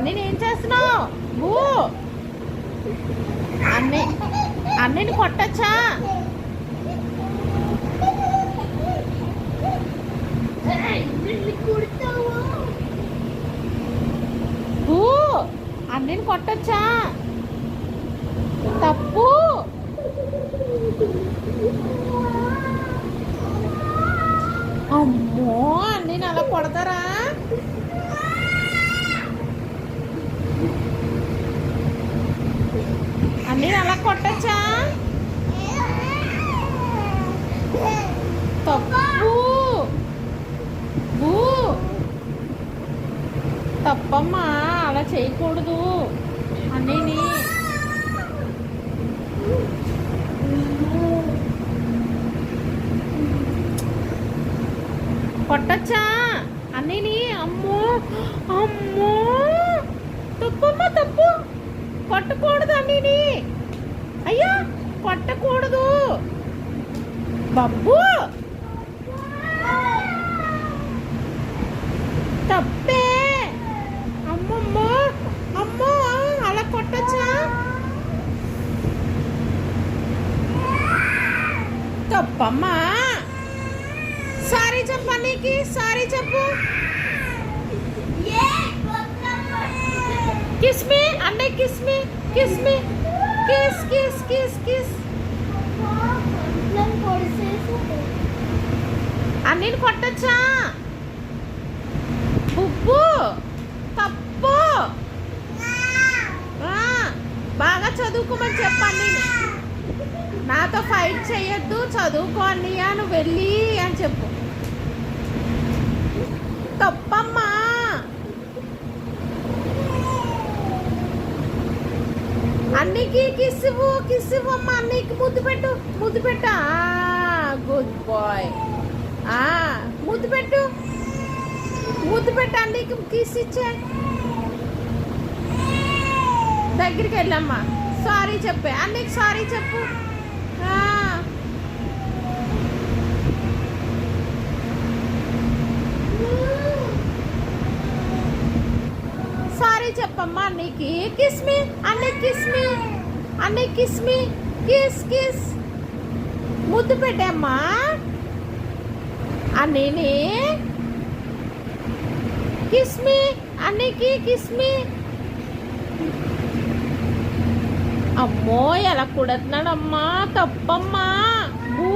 అన్నీని ఏం చేస్తున్నావు? బూ అన్నీని కొట్టచ్చా? బూ అన్నీని కొట్టచ్చా? తప్పు. అమ్మో అన్నీని అలా కొడతారా? అన్నీని అలా కొట్టచ్చా? తప్పు. బూ తప్పమ్మా, అలా చేయకూడదు అన్నీని. కొట్టచ్చా అన్నీని? అమ్మో అమ్మో, తప్పమ్మా తప్పు. కొట్టకూడదు అన్నీని. అయ్యో కొట్టకూడదు బబ్బు, తప్పే. అమ్మమ్మో అమ్మో, అలా కొట్టచ్చా? తప్పమ్మా. సారీ చెప్పు అన్నీకి, సారీ చెప్పు. కిస్ మీ అన్నీ, kiss me, kiss me, kiss kiss kiss kiss. అన్నీని కొట్టచ్చా? బుబ్బు తప్పు. బాగా చదువుకోమని చెప్పండి. నాతో ఫైట్ చేయొద్దు, చదువుకో అన్నయ్య, నువ్వు వెళ్ళి అని చెప్పు. తప్పమ్మా. అన్నికి కిస్ ఇవ్వు, కిస్ ఇవ్వమ్మా. అన్నికి ముద్దు పెట్టు, ముద్దు పెట్టు. Good boy. ముద్దు పెట్టు, ముద్దు పెట్టు. అన్నికి కిస్ ఇచ్చే. దగ్గరికి వెళ్ళమ్మా. సారీ చెప్పే అన్నికి, సారీ చెప్పు. సారీ చెప్పమ్మా అన్నీకి. కిస్ మీ అన్నీ, కిస్ మీ అన్నీ, కిస్ మీ, కిస్ కిస్. ముద్దు పెట్టమ్మా అన్నీని. Kiss me అన్నీకి, kiss me. అమ్మో ఎలా కుడుతున్నాడమ్మా, తప్పమ్మా. బూ